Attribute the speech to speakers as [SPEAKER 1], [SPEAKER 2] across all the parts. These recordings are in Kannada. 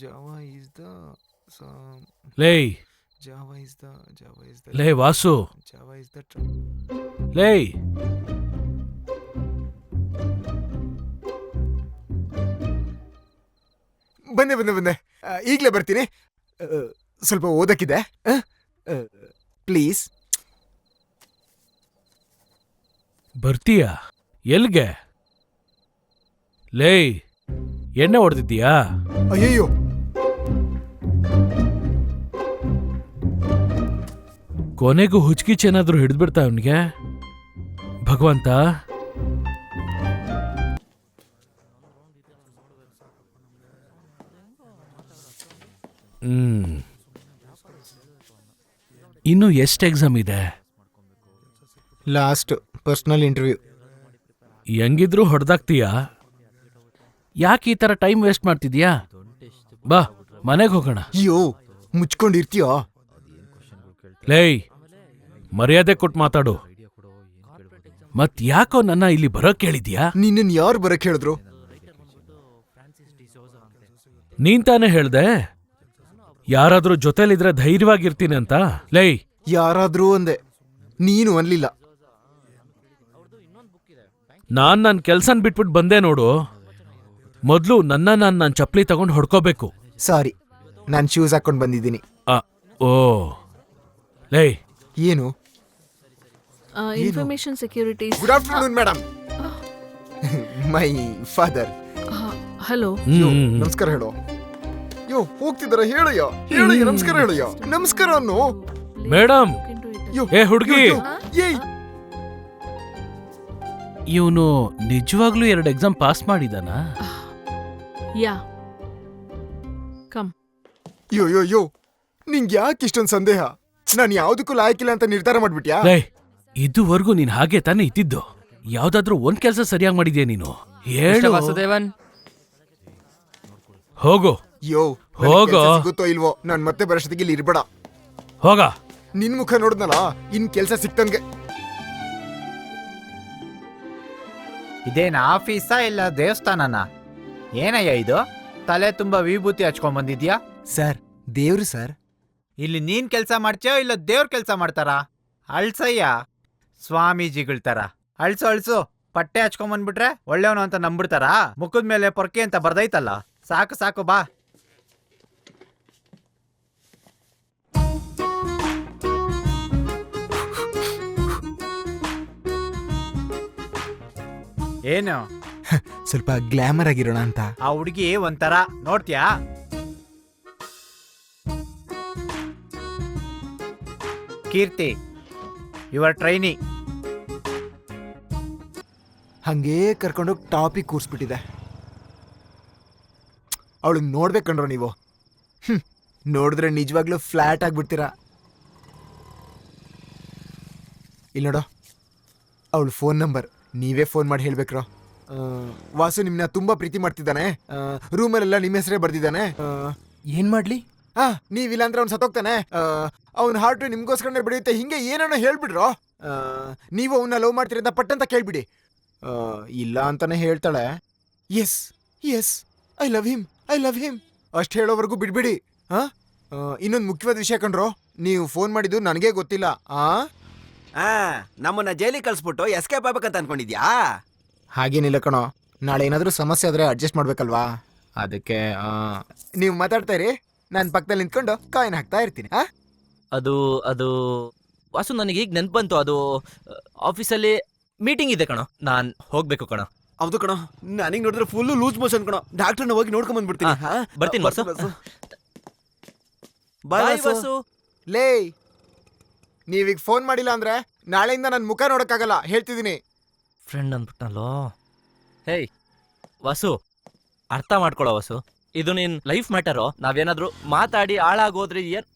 [SPEAKER 1] Java is the some
[SPEAKER 2] ಲೇ
[SPEAKER 1] Java is the
[SPEAKER 2] ಲೇ ವಾಸು
[SPEAKER 1] Java is the
[SPEAKER 2] ಲೇ
[SPEAKER 1] ಬಂದೆ ಈಗಲೇ ಬರ್ತೀನಿ. ಸ್ವಲ್ಪ ಓದಕ್ಕಿದೆ, ಪ್ಲೀಸ್.
[SPEAKER 2] ಬರ್ತೀಯಾ? ಎಲ್ಗೆ? ಲೇ ಎಣ್ಣೆ ಹೊಡೆದಿದ್ದೀಯಾ?
[SPEAKER 1] ಅಯ್ಯಯ್ಯೋ,
[SPEAKER 2] ಕೊನೆಗೂ ಹುಚ್ಕಿಚ್ ಏನಾದ್ರೂ ಹಿಡಿದ್ಬಿಡ್ತಾ ಅವನಿಗೆ ಭಗವಂತ. ಇನ್ನು ಎಷ್ಟು ಎಕ್ಸಾಮ್ ಇದೆ?
[SPEAKER 1] Last personal interview.
[SPEAKER 2] ಹೆಂಗಿದ್ರು ಹೊಡೆದಾಗ್ತೀಯಾ? ಯಾಕೆ ಈ ಥರ ಟೈಮ್ ವೇಸ್ಟ್ ಮಾಡ್ತಿದ್ಯಾ? ಬಾ ಮನೆಗೆ ಹೋಗೋಣ.
[SPEAKER 1] ಅಯ್ಯೋ, ಮುಚ್ಕೊಂಡಿರ್ತೀಯೋ?
[SPEAKER 2] ಲೇಯ್ ಮರ್ಯಾದೆ ಕೊಟ್ಟು ಮಾತಾಡು. ಮತ್ ಯಾಕೋ ನನ್ನ ಇಲ್ಲಿ ಬರೋಕ್ ಕೇಳಿದ್ಯಾ?
[SPEAKER 1] ನಿನ್ನನ್ ಯಾರು ಬರಕ್ ಹೇಳಿದ್ರು?
[SPEAKER 2] ನೀನ್ ತಾನೇ ಹೇಳ್ದೆ ಯಾರಾದ್ರೂ ಜೊತೆಲಿದ್ರೆ ಧೈರ್ಯವಾಗಿರ್ತೀನಿ ಅಂತ. ಲೇಯ್
[SPEAKER 1] ಯಾರಾದ್ರೂ ಅಂದೆ, ನೀನು ಅನ್ಲಿಲ್ಲ.
[SPEAKER 2] ನಾನ್ ನನ್ ಕೆಲ್ಸನ್ ಬಿಟ್ಬಿಟ್ಟು ಬಂದೆ ನೋಡು. ಮೊದ್ಲು ನನ್ನ ಚಪ್ಲಿ ತಗೊಂಡು ಹೊಡ್ಕೋಬೇಕು.
[SPEAKER 1] ಸಾರಿ, ನಾನ್ ಶೂಸ್ ಹಾಕೊಂಡ್ ಬಂದಿದ್ದೀನಿ.
[SPEAKER 2] ಓ ಲೇಯ್
[SPEAKER 1] ಏನು?
[SPEAKER 3] Information securities.
[SPEAKER 1] Good afternoon madam. My father.
[SPEAKER 3] Hello.
[SPEAKER 1] ನಮಸ್ಕಾರ ಹೇಳೋ. ಯೋ, ಹೋಗ್ತಿದಾರ? ಹೇಳಯ್ಯ, ನಮಸ್ಕಾರ ಹೇಳಯ್ಯ. ನಮಸ್ಕಾರ ಅನ್ನೋ.
[SPEAKER 2] ಮೇಡಮ್. ಏ ಹುಡುಗಿ,
[SPEAKER 1] ಏಯ್,
[SPEAKER 2] ಇವನು ನಿಜವಾಗ್ಲೂ 2 ಎಕ್ಸಾಮ್ ಪಾಸ್ ಮಾಡಿದಾನಾ?
[SPEAKER 3] ಯಾ, ಕಮ್.
[SPEAKER 1] ಯೋ, ನಿಂಗೆ ಯಾಕೆ ಇಷ್ಟೊಂದು ಸಂದೇಹ? ನಾನು ಯಾವ್ದಕ್ಕೂ ಲಾಯಕ್ಕಿಲ್ಲ ಅಂತ ನಿರ್ಧಾರ ಮಾಡ್ಬಿಟ್ಯಾ?
[SPEAKER 2] ಇದುವರೆಗೂ ನೀನ್ ಹಾಗೆ ತಾನೇ ಇದ್ದಿದ್ದು. ಯಾವ್ದಾದ್ರೂ ಒಂದ್ ಕೆಲ್ಸ ಸರಿಯಾಗಿ ಮಾಡಿದ್ಯಾ ನೀನು? ಹೇಳು
[SPEAKER 4] ವಾಸುದೇವನ್.
[SPEAKER 2] ಹೋಗು.
[SPEAKER 1] ಯೋ,
[SPEAKER 2] ಹೋಗೋ.
[SPEAKER 1] ಸಿಗುತ್ತೋ ಇಲ್ವೋ, ನಾನ್ ಮತ್ತೆ ಬರೋಷ್ಟೊತ್ತಿಗೆ ಇಲ್ಲಿ ಇರ್ಬೇಡ.
[SPEAKER 2] ಹೋಗ.
[SPEAKER 1] ನಿನ್ ಮುಖ ನೋಡಿದ್ನಲ್ಲ, ಇನ್ ಕೆಲ್ಸ ಸಿಕ್ತಂಗೆ.
[SPEAKER 4] ಇದೇನ್ ಆಫೀಸಾ ಇಲ್ಲ ದೇವಸ್ಥಾನನ? ಏನಯ್ಯ ಇದು? ತಲೆ ತುಂಬಾ ವಿಭೂತಿ ಹಚ್ಕೊಂಡ್ ಬಂದಿದ್ಯಾ?
[SPEAKER 1] ಸರ್, ದೇವ್ರು ಸರ್.
[SPEAKER 4] ಇಲ್ಲಿ ನೀನ್ ಕೆಲ್ಸ ಮಾಡ್ತೀಯೋ ಇಲ್ಲ ದೇವ್ರ ಕೆಲ್ಸ ಮಾಡ್ತಾರಾ? ಅಳ್ಸಯ್ಯ, ಸ್ವಾಮೀಜಿಗಳ ತರ ಅಳ್ಸು. ಪಟ್ಟೆ ಹಚ್ಕೊಂಡ್ ಬಂದ್ಬಿಟ್ರೆ ಒಳ್ಳೆಯವನು ಅಂತ ನಂಬಿಡ್ತಾರಾ? ಮುಖದ ಮೇಲೆ ಪೊರ್ಕೆ ಅಂತ ಬರ್ದೈತಲ್ಲ. ಸಾಕು ಬಾ. ಏನು?
[SPEAKER 1] ಸ್ವಲ್ಪ ಗ್ಲಾಮರ್ ಆಗಿರೋಣ ಅಂತ.
[SPEAKER 4] ಆ ಹುಡುಗಿ ಒಂಥರ ನೋಡ್ತೀಯಾ? ಕೀರ್ತಿ, ಯುವರ್ ಟ್ರೈನಿ.
[SPEAKER 1] ಹಂಗೇ ಕರ್ಕೊಂಡೋಗಿ ಟಾಪಿಗೆ ಕೂರ್ಸ್ಬಿಟ್ಟಿದೆ. ಅವಳನ್ನ ನೋಡ್ಬೇಕಂಡ್ರೋ ನೀವು. ನೋಡಿದ್ರೆ ನಿಜವಾಗ್ಲೂ ಫ್ಲಾಟ್ ಆಗ್ಬಿಡ್ತೀರಾ. ಇಲ್ಲಿ ನೋಡೋ, ಅವಳು ಫೋನ್ ನಂಬರ್ ನೀವೇ ಫೋನ್ ಮಾಡಿ ಹೇಳ್ಬೇಕ್ರೋ. ವಾಸು ನಿಮ್ನ ತುಂಬಾ ಪ್ರೀತಿ ಮಾಡ್ತಿದ್ದಾನೆ. ರೂಮಲ್ಲೆಲ್ಲ ನಿಮ್ಮ ಹೆಸರೇ ಬರ್ದಿದ್ದಾನೆ.
[SPEAKER 5] ಏನ್ ಮಾಡ್ಲಿ?
[SPEAKER 1] ನೀವಿಲ್ಲ ಅಂದ್ರೆ ಅವ್ನು ಸತ್ತೋಗ್ತಾನೆ. ಅವ್ನ ಹಾರ್ಟ್ ನಿಮ್ಗೋಸ್ಕರನೇ ಬೆಳೆಯುತ್ತೆ. ಹಿಂಗೆ ಏನೇನೋ ಹೇಳ್ಬಿಡ್ರೋ. ನೀವು ಅವನ್ನ ಲವ್ ಮಾಡ್ತೀರಿ ಅಂತ ಪಟ್ಟಂತ ಕೇಳ್ಬಿಡಿ. ಇಲ್ಲ ಅಂತಾನೆ ಹೇಳ್ತಾಳೆ. ಎಸ್ ಐ ಲವ್ ಹಿಮ್ ಅಷ್ಟು ಹೇಳೋವರೆಗೂ ಬಿಡ್ಬಿಡಿ. ಇನ್ನೊಂದು ಮುಖ್ಯವಾದ ವಿಷಯ ಕಣ್ರೋ, ನೀವು ಫೋನ್ ಮಾಡಿದ್ದು ನನಗೆ ಗೊತ್ತಿಲ್ಲ.
[SPEAKER 5] ನಮ್ಮನ್ನ ಜೈಲಿಗೆ ಕಳ್ಸ್ಬಿಟ್ಟು ಎಸ್ಕೇಪ್ ಆಗ್ಬೇಕಂತ ಅನ್ಕೊಂಡಿದ್ಯಾ?
[SPEAKER 1] ಹಾಗೇನಿಲ್ಲ ಕಣೋ, ನಾಳೆ ಏನಾದರೂ ಸಮಸ್ಯೆ ಆದ್ರೆ ಅಡ್ಜಸ್ಟ್ ಮಾಡ್ಬೇಕಲ್ವಾ, ಅದಕ್ಕೆ. ನೀವು ಮಾತಾಡ್ತಾ ಇರಿ, ನಾನು ಪಕ್ಕದಲ್ಲಿ ನಿಂತ್ಕೊಂಡು ಕಾಯಿನ್ ಹಾಕ್ತಾ ಇರ್ತೀನಿ.
[SPEAKER 6] ಅದು ವಾಸು, ನನಗೆ ಈಗ ನೆನ್ಪು ಬಂತು. ಅದು ಆಫೀಸಲ್ಲಿ ಮೀಟಿಂಗ್ ಇದೆ ಕಣೋ, ನಾನ್ ಹೋಗ್ಬೇಕು ಕಣೋ.
[SPEAKER 5] ಹೌದು ಕಣೋ, ನನಗೆ ನೋಡಿದ್ರೆ ಫುಲ್ ಲೂಸ್ ಮೋಷನ್ ಕಣೋ. ಡಾಕ್ಟರ್ನ ಹೋಗಿ ನೋಡ್ಕೊಂಡ್ ಬಂದ್ಬಿಡ್ತೀನಿ.
[SPEAKER 6] ಬರ್ತೀನಿ ವಾಸು.
[SPEAKER 5] ಬಾಯ್ ವಾಸು.
[SPEAKER 1] ಲೇ, ನೀವೀಗ ಫೋನ್ ಮಾಡಿಲ್ಲ ಅಂದ್ರೆ ನಾಳೆಯಿಂದ ನನ್ನ ಮುಖ ನೋಡಕ್ಕಾಗಲ್ಲ, ಹೇಳ್ತಿದ್ದೀನಿ.
[SPEAKER 6] ಫ್ರೆಂಡ್ ಅಂದ್ಬಿಟ್ನಲ್ಲೋ. ಹೇಯ್ ವಾಸು, ಅರ್ಥ ಮಾಡ್ಕೊಳೋ ವಾಸು, ಇದು ನಿನ್ ಲೈಫ್ ಮ್ಯಾಟರು. ನಾವೇನಾದ್ರೂ ಮಾತಾಡಿ ಹಾಳಾಗೋದ್ರೆ ಏನ್?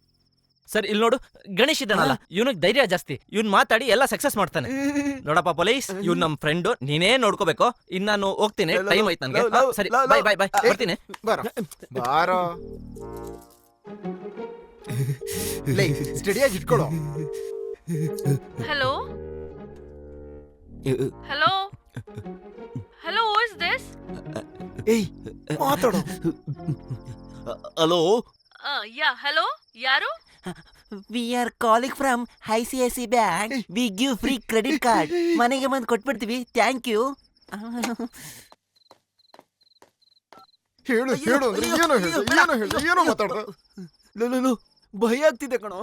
[SPEAKER 6] ಸರ್ ಇಲ್ಲಿ ನೋಡು, ಗಣೇಶ್ ಇದ್ದಾನಲ್ಲ, ಇವನಿಗೆ ಧೈರ್ಯ ಜಾಸ್ತಿ. ಇವ್ನ್ ಮಾತಾಡಿ ಎಲ್ಲ ಸಕ್ಸಸ್ ಮಾಡ್ತಾನೆ. ನೋಡಪ್ಪ ಪೊಲೀಸ್, ಇವ್ನು ನಮ್ ಫ್ರೆಂಡು, ನೀನೇ ನೋಡ್ಕೋಬೇಕು. ಇನ್ನು ನಾನು ಹೋಗ್ತೀನಿ, ಟೈಮ್ ಆಯ್ತು ನನ್ಗೆ. ಸರಿ, ಬಾಯ್ ಬರ್ತೀನಿ.
[SPEAKER 1] ಬಾರೋ. ಸ್ಟಡಿಯಾಗಿ ಇಟ್ಕೊಳ್ಳೋ.
[SPEAKER 3] Hello. Hello who is this?
[SPEAKER 1] ಏಯ್ ಮಾತಾಡು.
[SPEAKER 5] ಹಲೋ,
[SPEAKER 3] ಯಾ ಹಲೋ, ಯಾರು?
[SPEAKER 7] We are calling from ICICI bank. We give free credit card. ಮನೆಗೆ ಬಂದು ಕೊಟ್ಬಿಡ್ತೀವಿ. Thank you.
[SPEAKER 1] ಹೇಳು ಹೇಳು ಅಂದ್ರೆ ಏನೋ ಮಾತಾಡ್ರ.
[SPEAKER 5] ಲೋ, ಭಯ ಆಗ್ತಿದೆ ಕಣೋ.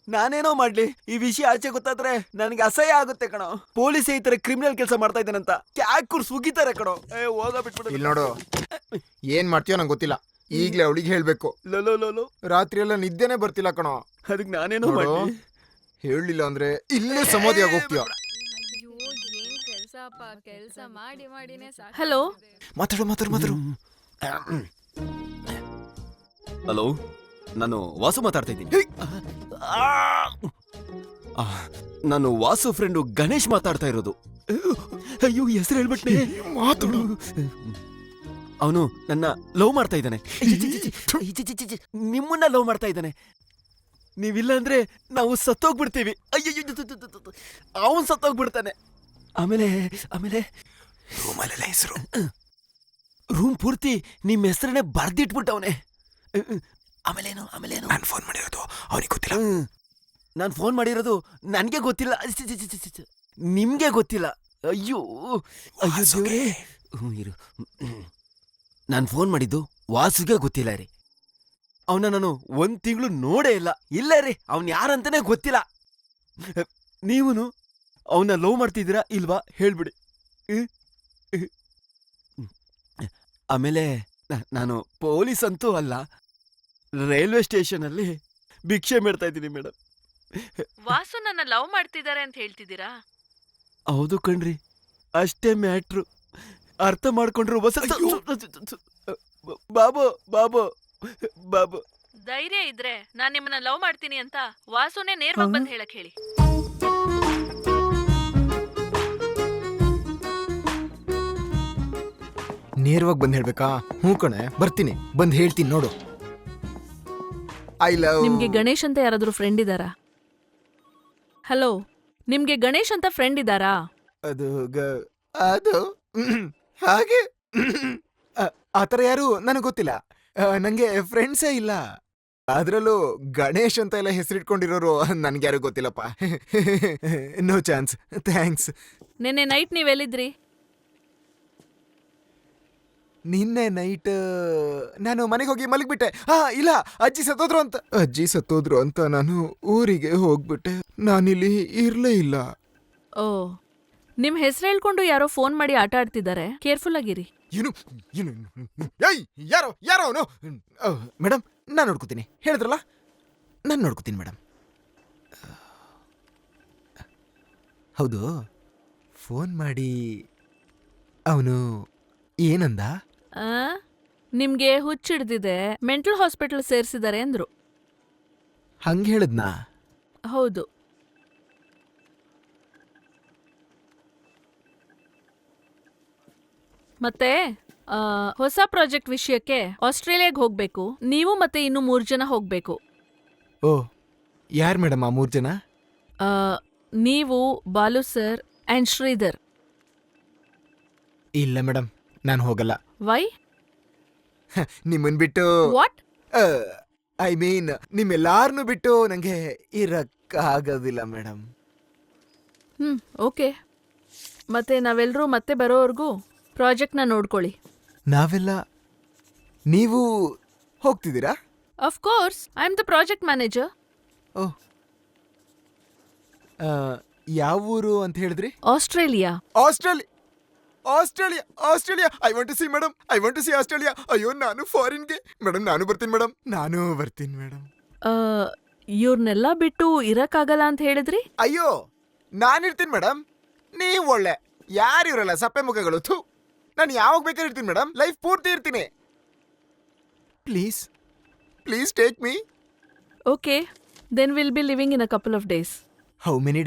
[SPEAKER 5] ನಾನೇನೋ ಮಾಡ್ಲಿ, ಈ ವಿಷಯ ಆಚೆ ಗೊತ್ತಾದ್ರೆ ನನಗೆ ಅಸಹ್ಯ ಆಗುತ್ತೆ ಕಣೋ. ಪೊಲೀಸ್ ಈ ತರ ಕ್ರಿಮಿನಲ್ ಕೆಲಸ ಮಾಡ್ತಾ ಇದ್ದಾನಂತ ಕ್ಯಾಕುರ್ ಸುಗಿತಾರೆ ಕಣೋ. ಹೋಗ ಬಿಟ್ಬಿಡು.
[SPEAKER 1] ಇಲ್ಲಿ ನೋಡು, ಏನ್ ಮಾಡ್ತೀಯೋ ನಂಗೆ ಗೊತ್ತಿಲ್ಲ. ಈಗ್ಲೇ ಅವಳಿಗೆ ಹೇಳ್ಬೇಕು.
[SPEAKER 5] ಲೋ,
[SPEAKER 1] ರಾತ್ರಿ ಎಲ್ಲ ನಿದ್ದೆನೆ ಬರ್ತಿಲ್ಲ ಕಣೋ.
[SPEAKER 5] ಅದಕ್ಕೆ ನಾನೇನೋ
[SPEAKER 1] ನೋಡು,
[SPEAKER 5] ಮಾಡ್ಲಿ.
[SPEAKER 1] ಹೇಳಿಲ್ಲ ಅಂದ್ರೆ ಇಲ್ಲೇ ಸಮಾಧಿಯಾಗಿ ಹೋಗ್ತೀಯ.
[SPEAKER 8] ಕೆಲಸ ಮಾಡಿನೇ ಸಾಕು.
[SPEAKER 3] ಹಲೋ,
[SPEAKER 1] ಮಾತಾಡು.
[SPEAKER 5] ಹಲೋ, ನಾನು ವಾಸು ಮಾತಾಡ್ತಾ ಇದ್ದೀನಿ. ನಾನು ವಾಸು ಫ್ರೆಂಡು ಗಣೇಶ್ ಮಾತಾಡ್ತಾ ಇರೋದು. ಅಯ್ಯೋ, ಹೆಸರು ಹೇಳ್ಬಿಟ್ನೆ.
[SPEAKER 1] ಮಾತಾಡು.
[SPEAKER 5] ಅವನು ನನ್ನ ಲವ್ ಮಾಡ್ತಾ ಇದ್ದಾನೆ. ನಿಮ್ಮನ್ನ ಲವ್ ಮಾಡ್ತಾ ಇದ್ದಾನೆ. ನೀವಿಲ್ಲ ಅಂದ್ರೆ ನಾವು ಸತ್ತೋಗ್ಬಿಡ್ತೀವಿ. ಅಯ್ಯೋ, ಅವನ್ ಸತ್ತೋಗ್ಬಿಡ್ತಾನೆ. ಆಮೇಲೆ
[SPEAKER 1] ರೂಮಲ್ಲೆಲ್ಲ ಹೆಸರು.
[SPEAKER 5] ರೂಮ್ ಪೂರ್ತಿ ನಿಮ್ಮ ಹೆಸರನ್ನೇ ಬರ್ದಿಟ್ಬಿಟ್ಟವನೆ.
[SPEAKER 1] ಆಮೇಲೇನು ನಾನು ಫೋನ್ ಮಾಡಿರೋದು ಅವನಿಗೆ ಗೊತ್ತಿಲ್ಲ.
[SPEAKER 5] ನಾನು ಫೋನ್ ಮಾಡಿರೋದು ನನಗೆ ಗೊತ್ತಿಲ್ಲ, ನಿಮ್ಗೆ ಗೊತ್ತಿಲ್ಲ. ಅಯ್ಯೋ ದೇವ್ರೇ. ಇರು, ನಾನು ಫೋನ್ ಮಾಡಿದ್ದು ವಾಸುಗೆ ಗೊತ್ತಿಲ್ಲ ರೀ. ಅವನ ನಾನು 1 ತಿಂಗಳು ನೋಡೇ ಇಲ್ಲ ರೀ. ಅವನ್ ಯಾರಂತಾನೆ ಗೊತ್ತಿಲ್ಲ. ನೀವನು ಅವನ್ನ ಲವ್ ಮಾಡ್ತಿದ್ದೀರಾ ಇಲ್ವಾ ಹೇಳ್ಬಿಡಿ. ಆಮೇಲೆ ನಾನು ಪೊಲೀಸ್ ಅಂತೂ ಅಲ್ಲ, ರೈಲ್ವೆ ಸ್ಟೇಷನ್ ಅಲ್ಲಿ ಭಿಕ್ಷೆ ಮಾಡ್ತಾ ಇದ್ದೀನಿ ಮೇಡಮ್.
[SPEAKER 3] ವಾಸು ನನ್ನ ಲವ್ ಮಾಡ್ತಿದ್ದಾರೆ ಅಂತ ಹೇಳ್ತಿದ್ದೀರಾ?
[SPEAKER 5] ಹೌದು ಕಣ್ರಿ, ಅಷ್ಟೇ ಮ್ಯಾಟ್ರು. ಅರ್ಥ ಮಾಡ್ಕೊಂಡ್ರು ಬಾಬು.
[SPEAKER 3] ಧೈರ್ಯ ಇದ್ರೆ ನಾನ್ ನಿಮ್ಮನ್ನ ಲವ್ ಮಾಡ್ತೀನಿ ಅಂತ ವಾಸುನೇ ನೇರವಾಗಿ ಬಂದ್ ಹೇಳಕ್ ಹೇಳಿ.
[SPEAKER 1] ನೇರವಾಗಿ ಬಂದ್ ಹೇಳ್ಬೇಕಾ? ಹ್ಞೂ ಕಣೆ, ಬರ್ತೀನಿ, ಬಂದ್ ಹೇಳ್ತೀನಿ ನೋಡು. I love.
[SPEAKER 3] ನಿಮ್ಗೆ ಗಣೇಶ್ ಅಂತ ಯಾರಾದ್ರೂ ಫ್ರೆಂಡ್ ಇದಾರಾ? ಹಲೋ, ನಿಮ್ಗೆ ಗಣೇಶ್ ಅಂತ ಫ್ರೆಂಡ್ ಇದಾರಾ?
[SPEAKER 1] ಅದು ಹಾಗೆ ಆತರ ಯಾರು ನನಗೆ ಗೊತ್ತಿಲ್ಲ. ನಂಗೆ ಫ್ರೆಂಡ್ಸೇ ಇಲ್ಲ. ಅದ್ರಲ್ಲೂ ಗಣೇಶ್ ಅಂತ ಎಲ್ಲ ಹೆಸರಿಟ್ಕೊಂಡಿರೋರು ನನ್ಗೆ ಯಾರು ಗೊತ್ತಿಲ್ಲಪ್ಪ. No chance, thanks.
[SPEAKER 3] ನಿನ್ನೆ ನೈಟ್ ನೀವೆಲ್ಲಿದ್ರಿ?
[SPEAKER 1] ನಿನ್ನೆ ನೈಟ್ ನಾನು ಮನೆಗೆ ಹೋಗಿ ಮಲಗ್ಬಿಟ್ಟೆ. ಇಲ್ಲ, ಅಜ್ಜಿ ಸತ್ತೋದ್ರು ಅಂತ ನಾನು ಊರಿಗೆ ಹೋಗ್ಬಿಟ್ಟೆ. ನಾನಿಲ್ಲಿ ಇರ್ಲೇ ಇಲ್ಲ.
[SPEAKER 3] ಓ, ನಿಮ್ ಹೆಸರು ಹೇಳ್ಕೊಂಡು ಯಾರೋ ಫೋನ್ ಮಾಡಿ ಆಟ ಆಡ್ತಿದ್ದಾರೆ. ಕೇರ್ಫುಲ್ ಆಗಿರಿ.
[SPEAKER 1] ಏನು ಏಯ್, ಯಾರೋ ಅವನು? ಮೇಡಮ್, ನಾನು ನೋಡ್ಕೋತೀನಿ ಹೇಳಿದ್ರಲ್ಲ, ನಾನು ನೋಡ್ಕೋತೀನಿ ಮೇಡಮ್. ಹೌದು, ಫೋನ್ ಮಾಡಿ ಅವನು ಏನಂದ?
[SPEAKER 3] ನಿಮ್ಗೆ ಹುಚ್ಚಿಡ್ದಿದೆ, ಮೆಂಟಲ್ ಹಾಸ್ಪಿಟಲ್ ಸೇರಿಸಿದ್ದಾರೆ ಅಂದ್ರು.
[SPEAKER 1] ಹಂಗೆ ಹೇಳಿದ್ನಾ?
[SPEAKER 3] ಹೌದು. ಮತ್ತೆ ಹೊಸ ಪ್ರಾಜೆಕ್ಟ್ ವಿಷಯಕ್ಕೆ ಆಸ್ಟ್ರೇಲಿಯಾಗೆ ಹೋಗ್ಬೇಕು. ನೀವು ಮತ್ತೆ ಇನ್ನು 3 ಜನ ಹೋಗ್ಬೇಕು.
[SPEAKER 1] ಓ, ಯಾರು ಮೇಡಮ್ ಆ 3 ಜನ?
[SPEAKER 3] ನೀವು, ಬಾಲು ಸರ್ ಅಂಡ್ ಶ್ರೀಧರ್.
[SPEAKER 1] ಇಲ್ಲ ಮೇಡಮ್, ನಾನು ಹೋಗಲ್ಲ.
[SPEAKER 3] ವೈ?
[SPEAKER 1] ನಿಮ್ಮನ್ ಬಿಟ್ಟು,
[SPEAKER 3] ವಾಟ್?
[SPEAKER 1] ಐ ಮೀನ್ ನಿಮ್ಮೆಲ್ಲಾರನ್ನು ಬಿಟ್ಟು ನಂಗೆ ಇರಕ್ಕಾಗೋದಿಲ್ಲ ಮೇಡಮ್.
[SPEAKER 3] ಓಕೆ. ಮತ್ತೆ ನಾವೆಲ್ಲರೂ ಮತ್ತೆ ಬರೋವರೆಗೂ ಪ್ರಾಜೆಕ್ಟ್ನ ನೋಡ್ಕೊಳ್ಳಿ.
[SPEAKER 1] ನಾವೆಲ್ಲ, ನೀವು ಹೋಗ್ತಿದ್ದೀರಾ?
[SPEAKER 3] Of course, I am the project manager.
[SPEAKER 1] Oh, ಯಾವ ಊರು ಅಂತ ಹೇಳಿದ್ರಿ?
[SPEAKER 3] Australia.
[SPEAKER 1] Australia. I want to see madam, I want to see Australia. ಅಯ್ಯೋ, ನಾನು ಫಾರಿನ್ಗೆ ಮೇಡಮ್. ನಾನು ಬರ್ತೀನಿ ಮೇಡಮ್.
[SPEAKER 3] ಇವ್ರನ್ನೆಲ್ಲ ಬಿಟ್ಟು ಇರಕ್ಕಾಗಲ್ಲ ಅಂತ ಹೇಳಿದ್ರಿ?
[SPEAKER 1] ಅಯ್ಯೋ, ನಾನಿರ್ತೀನಿ ಮೇಡಮ್. ನೀವು ಒಳ್ಳೆ ಯಾರು ಇರಲ್ಲ, ಸಪ್ಪೆ ಮುಖಗಳು. ಥೂ, ನಾನು ಯಾವಾಗ ಬೇಕಾದ್ರೆ ಇರ್ತೀನಿ ಮೇಡಮ್. ಲೈಫ್ ಪೂರ್ತಿ ಇರ್ತೀನಿ. Please take me.
[SPEAKER 3] Okay, then will be living in a couple of days.
[SPEAKER 1] How many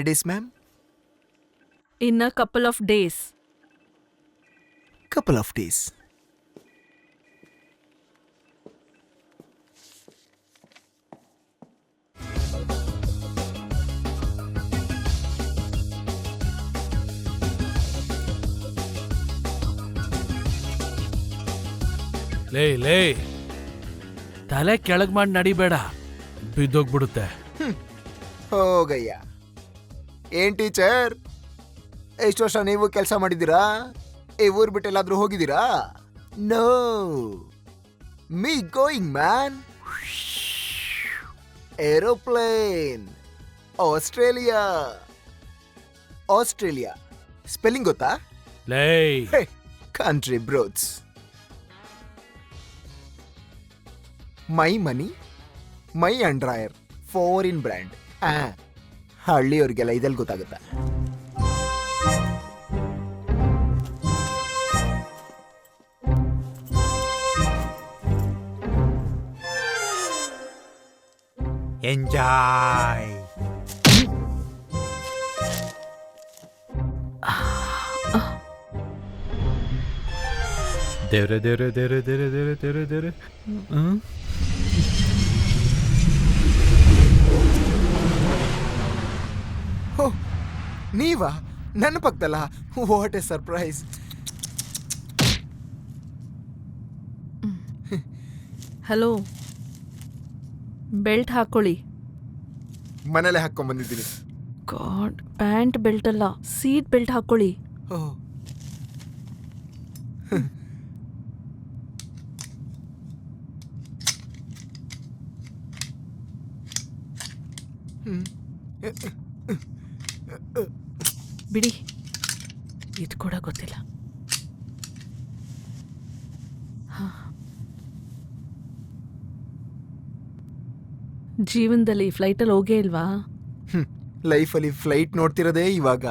[SPEAKER 1] days ma'am?
[SPEAKER 3] In a couple of days.
[SPEAKER 1] Couple of days.
[SPEAKER 2] ಲೇ ತಲೆ ಕೆಳಗ್ ಮಾಡಿ ನಡಿಬೇಡ, ಬಿದ್ದೋಗ್ಬಿಡುತ್ತೆ.
[SPEAKER 1] ಹೋಗಯ್ಯ. ಏನ್ ಟೀಚರ್, ಎಷ್ಟು ವರ್ಷ ನೀವು ಕೆಲಸ ಮಾಡಿದ್ದೀರಾ? ಈ ಊರ್ ಬಿಟ್ಟು ಎಲ್ಲಾದ್ರೂ ಹೋಗಿದ್ದೀರಾ? No, me going man. Aeroplane. Australia. Spelling ಗೊತ್ತಾ?
[SPEAKER 2] ಲೇ
[SPEAKER 1] ಕಂಟ್ರಿ ಬ್ರೋಡ್ಸ್. My money, my underwear, foreign brand. ಹಳ್ಳಿಯವ್ರಿಗೆಲ್ಲ ಇದೆಲ್ಲ ಗೊತ್ತಾಗುತ್ತಾ?
[SPEAKER 4] ಎಂಜಾಯ್. ದೇವ್ರೆ ದೇವ್ರೆ ದೇವ್ರೆ ದೇವ್ರೆ ದೇವ್ರೆ ದೇವ್ರೆ ದೇವ್ರೆ.
[SPEAKER 1] ಹೋ, ನೀವಾ? ನನ್ನ ಪಕ್ಕದಲ್ಲ? What a surprise.
[SPEAKER 3] Hello, belt ಹಾಕೊಳ್ಳಿ.
[SPEAKER 1] ಮನೇಲೆ ಹಾಕೊಂಡ್ ಬಂದಿದ್ದೀನಿ.
[SPEAKER 3] ಗಾಡ್, ಪ್ಯಾಂಟ್ ಬೆಲ್ಟ್ ಅಲ್ಲ, ಸೀಟ್ ಬೆಲ್ಟ್ ಹಾಕೊಳ್ಳಿ.
[SPEAKER 1] ಓ,
[SPEAKER 3] ಬಿಡಿ, ಇದು ಕೂಡ ಗೊತ್ತಿಲ್ಲ. ಜೀವನದಲ್ಲಿ ಫ್ಲೈಟಲ್ಲಿ ಹೋಗೇ ಇಲ್ವಾ?
[SPEAKER 1] ಲೈಫಲ್ಲಿ ಫ್ಲೈಟ್ ನೋಡ್ತಿರೋದೇ ಇವಾಗ.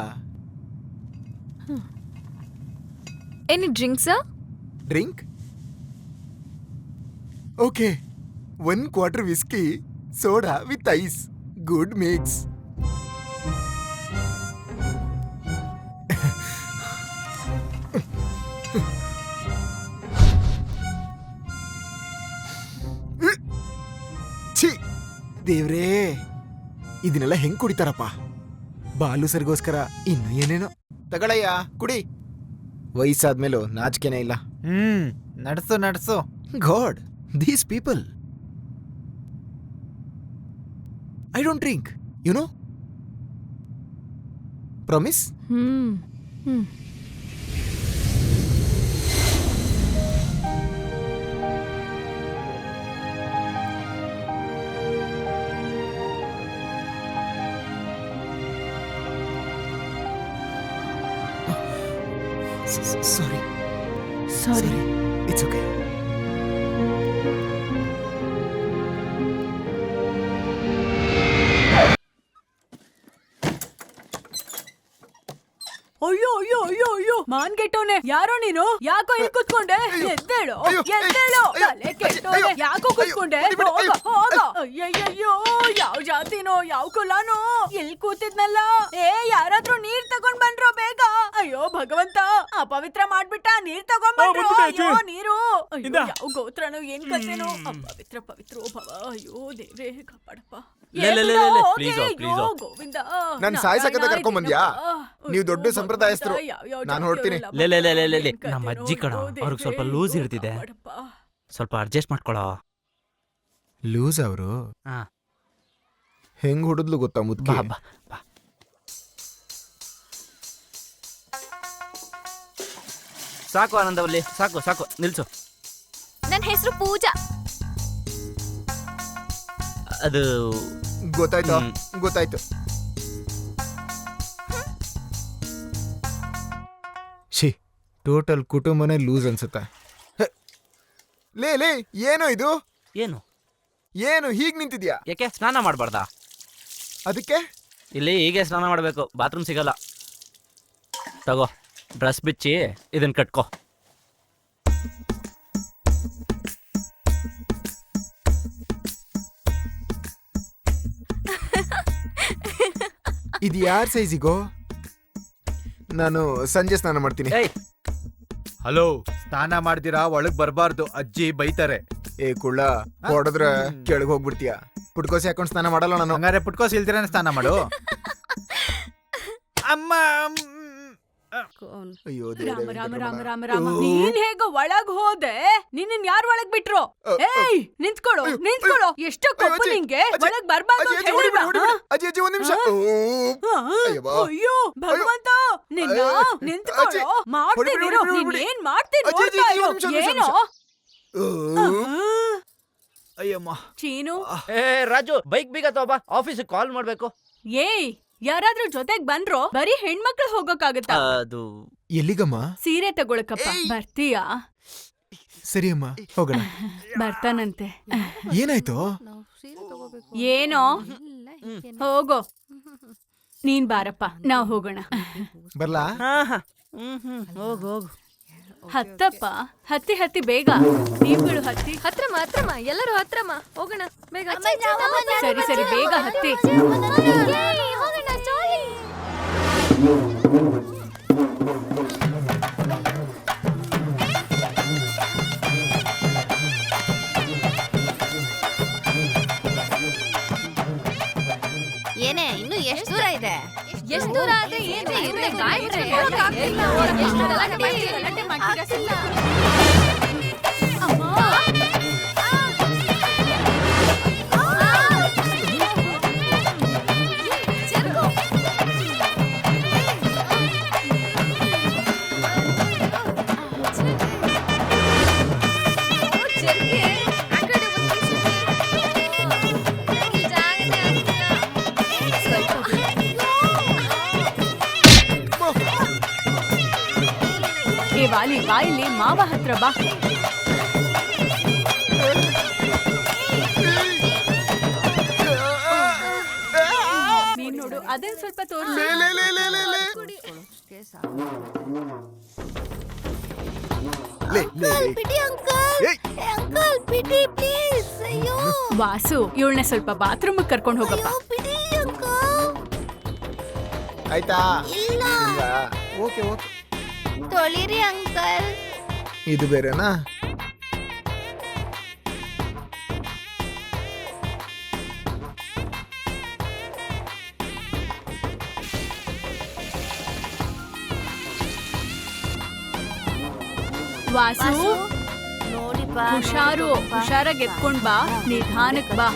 [SPEAKER 8] Any drinks?
[SPEAKER 1] Drink? Okay, 1 quarter whisky, soda with ice. Good mix. ಛೀ, ದೇವ್ರೇ, ಇದನ್ನೆಲ್ಲ ಹೆಂಗ್ ಕುಡಿತಾರಪ್ಪ? ಬಾಲು ಸರ್ಗೋಸ್ಕರ ಇನ್ನು ಏನೇನೋ. ತಗಳಯ್ಯ, ಕುಡಿ. ವಯಸ್ಸಾದ್ಮೇಲೂ ನಾಚಿಕೆನೇ ಇಲ್ಲ.
[SPEAKER 4] ನಡ್ಸು ನಡ್ಸು.
[SPEAKER 1] God, these people. I don't drink, you know. Promise?
[SPEAKER 3] Hmm.
[SPEAKER 1] Sorry. It's okay.
[SPEAKER 9] ಅಯ್ಯೋ ಅಯ್ಯೋ ಅಯ್ಯೋ ಅಯ್ಯೋ, ಮಾನ್ ಕೆಟ್ಟವನೆ, ಯಾರೋ ನೀನು? ಯಾಕೋ ಇಲ್ಲಿ ಕುತ್ಕೊಂಡೆ? ಎದ್ದೇಳು ಎದ್ದೇಳು, ತಲೆ ಕೆಟ್ಟೋನೆ, ಯಾಕೋ ಕುತ್ಕೊಂಡೆ? ಹೋಗ ಹೋಗ. ಅಯ್ಯಯ್ಯೋ, ಯಾವ ಜಾತಿನೋ ಯಾವ ಕುಲಾನೋ, ಇಲ್ಲಿ ಕೂತಿದ್ನಲ್ಲ. ಯಾರಾದ್ರೂ ನೀರ್ ತಗೊಂಡ್ ಬಂದ್ರೋ ಬೇಗ. ಅಯ್ಯೋ ಭಗವಂತ, ಅಪವಿತ್ರ ಮಾಡ್ಬಿಟ್ಟ. ನೀರ್ ತಗೊಂಡ್ ಬಂದ್ರು. ಅಯ್ಯೋ ನೀರು. ಅಯ್ಯೋ, ಯಾವ ಗೋತ್ರನೋ ಏನ್ ಕಥೆನೋ. ಅಪವಿತ್ರ ಪವಿತ್ರೋ ಭವ. ಅಯ್ಯೋ ದೇವ್ರೇ ಕಾಪಾಡಪ್ಪ. ಗೋವಿಂದ,
[SPEAKER 1] ನನ್ ಸಾಯ್ಸಕತೆ ಕರ್ಕೊಂಡ್ ಬಂದ್ಯಾ? ನೀವು ದೊಡ್ಡ ಸಂಪ್ರದಾಯಸ್ಥರು. ನಾನು ಹೊರಡ್ತೀನಿ.
[SPEAKER 6] ನಮ್ಮ ಅಜ್ಜಿ ಕಣ, ಅವ್ರಿಗೆ ಸ್ವಲ್ಪ ಲೂಸ್ ಇರ್ತಿದೆ, ಸ್ವಲ್ಪ ಅಡ್ಜಸ್ಟ್ ಮಾಡ್ಕೊಳೋ.
[SPEAKER 1] ಲೂಸ್ ಅವರು
[SPEAKER 6] ಹಾ.
[SPEAKER 1] ಹೆಂಗ್ ಹೊಡೆದ್ಲು ಗೊತ್ತಾ ಮುದ್ಕಿ?
[SPEAKER 6] ಬಾ ಬಾ ಬಾ. ಸಾಕು ಆನಂದವಲ್ಲಿ, ಸಾಕು ಸಾಕು, ನಿಲ್ಸು.
[SPEAKER 8] ನನ್ನ ಹೆಸರು ಪೂಜಾ.
[SPEAKER 6] ಅದು
[SPEAKER 1] ಗೊತ್ತಾಯ್ತು ಗೊತ್ತಾಯ್ತು. ಶಿ, ಟೋಟಲ್ ಕುಟುಂಬನೇ ಲೂಸ್ ಅನ್ಸುತ್ತೆ. ಲೇ ಏನೋ ಇದು? ಏನು ಹೀಗ್ ನಿಂತಿದ್ಯಾ?
[SPEAKER 6] ಯಾಕೆ ಸ್ನಾನ ಮಾಡಬಾರ್ದಾ?
[SPEAKER 1] ಅದಕ್ಕೆ
[SPEAKER 6] ಇಲ್ಲಿ ಹೀಗೆ ಸ್ನಾನ ಮಾಡಬೇಕು, ಬಾತ್ರೂಮ್ ಸಿಗಲ್ಲ. ತಗೋ, ಡ್ರೆಸ್ ಬಿಚ್ಚಿ ಇದನ್ನ ಕಟ್ಕೋ.
[SPEAKER 1] ಇದು ಯಾರ ಸೈಜಿಗೋ? ನಾನು ಸಂಜೆ ಸ್ನಾನ ಮಾಡ್ತೀನಿ.
[SPEAKER 4] ಹಲೋ, ಸ್ನಾನ ಮಾಡ್ದಿರಾ ಒಳಗ್ ಬರ್ಬಾರ್ದು, ಅಜ್ಜಿ ಬೈತಾರೆ.
[SPEAKER 1] ಏ ಕುಳ್ಳ, ಹೊಡೆದ್ರೆ ಕೆಳಗ್ ಹೋಗ್ಬಿಡ್ತೀಯ. ಪುಟ್ಕೋಸಿ ಹಾಕೊಂಡ್ ಸ್ನಾನ ಮಾಡಲ್ಲ ನಾನು.
[SPEAKER 4] ಹಂಗಾರೆ ಪುಟ್ಕೋಸಿ ಇಲ್ದಿರಾನೆ ಸ್ನಾನ ಮಾಡು. ಅಮ್ಮ,
[SPEAKER 1] ಅಯ್ಯೋ
[SPEAKER 9] ರಾಮ ರಾಮ ರಾಮ ರಾಮ ರಾಮ ನೀನ್ ಹೇಗ ಒಳಗ್ ಹೋದೆ ನಿನ್ನ ಯಾರ್ ಒಳಗ್ ಬಿಟ್ರು? ಏಯ್ ನಿಂತ್ಕೊಳ್ಳೋ ನಿಂತ್ಕೊಳ್ಳೋ, ಎಷ್ಟು ಕೊಪ್ಪು ನಿಂಗೆ, ಒಳಗ್ ಬರ್ಬಾರ್ದು ಅಂತ ಹೇಳಿಲ್ವಾ?
[SPEAKER 1] ಅಜ್ಜಿ ಅಜ್ಜಿ ಒಂದ್ ನಿಮಿಷ.
[SPEAKER 9] ಅಯ್ಯೋ ಭಗವಂತ, ನಿನ್ನ ನಿಂತ್ಕೊಳ್ಳೋ, ಮಾಡ್ತೀನಿ ನೀನ್ ಏನ್ ಮಾಡ್ತೀನಿ ನೋಡ್ತಾ ಇರು. ಏನೋ
[SPEAKER 1] ಅಯ್ಯಮ್ಮ.
[SPEAKER 9] ಚೀನು,
[SPEAKER 6] ಏ ರಾಜು, ಬೈಕ್ ಬೀಗ ತಗೋಬಾ, ಆಫೀಸಿಗೆ ಕಾಲ್ ಮಾಡ್ಬೇಕು.
[SPEAKER 9] ಏಯ್ ಯಾರಾದ್ರೂ ಜೊತೆಗ್ ಬಂದ್ರೋ? ಬರೀ ಹೆಣ್ಮಕ್ಳು ಹೋಗಕ್ಕಾಗತ್ತಾ?
[SPEAKER 6] ಅದು
[SPEAKER 1] ಎಲ್ಲಿಗಮ್ಮ?
[SPEAKER 9] ಸೀರೆ ತಗೊಳಕಪ್ಪ. ಬರ್ತೀಯಾ?
[SPEAKER 1] ಸರಿ ಅಮ್ಮ, ಹೋಗೋಣ.
[SPEAKER 9] ಬರ್ತಾನಂತೆ.
[SPEAKER 1] ಏನಾಯ್ತು?
[SPEAKER 9] ಏನೋ ಹೋಗೋ, ನೀನ್ ಬಾರಪ್ಪ, ನಾವ್ ಹೋಗೋಣ.
[SPEAKER 1] ಬರ್ಲಾ?
[SPEAKER 6] ಹೋಗು ಹೋಗು.
[SPEAKER 9] ಹತ್ತಪ್ಪ, ಹತ್ತಿ ಹತ್ತಿ ಬೇಗ. ನೀವುಗಳು ಹತ್ತಿ.
[SPEAKER 8] ಹತ್ರಮ್ಮ ಹತ್ರಮ್ಮ, ಎಲ್ಲರೂ ಹತ್ರಮ್ಮ, ಹೋಗೋಣ ಬೇಗ.
[SPEAKER 9] ಸರಿ ಸರಿ ಬೇಗ ಹತ್ತಿ.
[SPEAKER 8] ಹೋಗೋಣ ಜಾಲಿ. ಏನೇ ಇನ್ನು ಎಷ್ಟು ದೂರ ಇದೆ? ಎಷ್ಟು ದೂರ ಆದ್ರೆ ಏನು ಇರ್ಲಿ, ಗಾಯತ್ರಿ ಹೋಗಕ್ಕಾಗ್ತಿಲ್ಲ. ಎಷ್ಟು ಗಲಾಟೆ ಮಾಡ್ತೀರಾ ಸುಮ್ನೆ? ಅಮ್ಮ. ಜರುಗು. ಜರುಗಿ. ಆ ಕಡೆ ಒಂದು ನಂಗೆ ಜಾಗನೇ ಆಗ್ತಿಲ್ಲ.
[SPEAKER 9] ಏ ವಾಲಿ, ಬಾಯಿಲಿ ಮಾವ ಹತ್ರ ಬಾ. ನೀನ್ ನೋಡು, ಅದೇನ್ ಸ್ವಲ್ಪ ತೋರಿಸಿ.
[SPEAKER 8] ಬಿಡಿ ಅಂಕಲ್, ಅಂಕಲ್ ಬಿಡಿ ಪ್ಲೀಸ್. ಅಯ್ಯೋ
[SPEAKER 9] ವಾಸು, ಇವಳನ್ನ ಸ್ವಲ್ಪ ಬಾತ್ರೂಮ್ ಕರ್ಕೊಂಡು ಹೋಗಪ್ಪ.
[SPEAKER 8] ಬಿಡಿ ಅಂಕಲ್.
[SPEAKER 1] ಆಯ್ತಾ?
[SPEAKER 8] ಇಲ್ಲ,
[SPEAKER 1] ಓಕೆ ಓಕೆ.
[SPEAKER 8] ತೊಳಿರಿ ಅಂಕಲ್.
[SPEAKER 1] ಇದು ಬೇರೆನಾ?
[SPEAKER 9] ವಾಸು
[SPEAKER 8] ನೋಡಿ ಬಾ,
[SPEAKER 9] ಹುಷಾರು, ಹುಷಾರಾಗಿ ಎತ್ಕೊಂಡ್ ಬಾ, ನಿಧಾನಕ್ ಬಾ.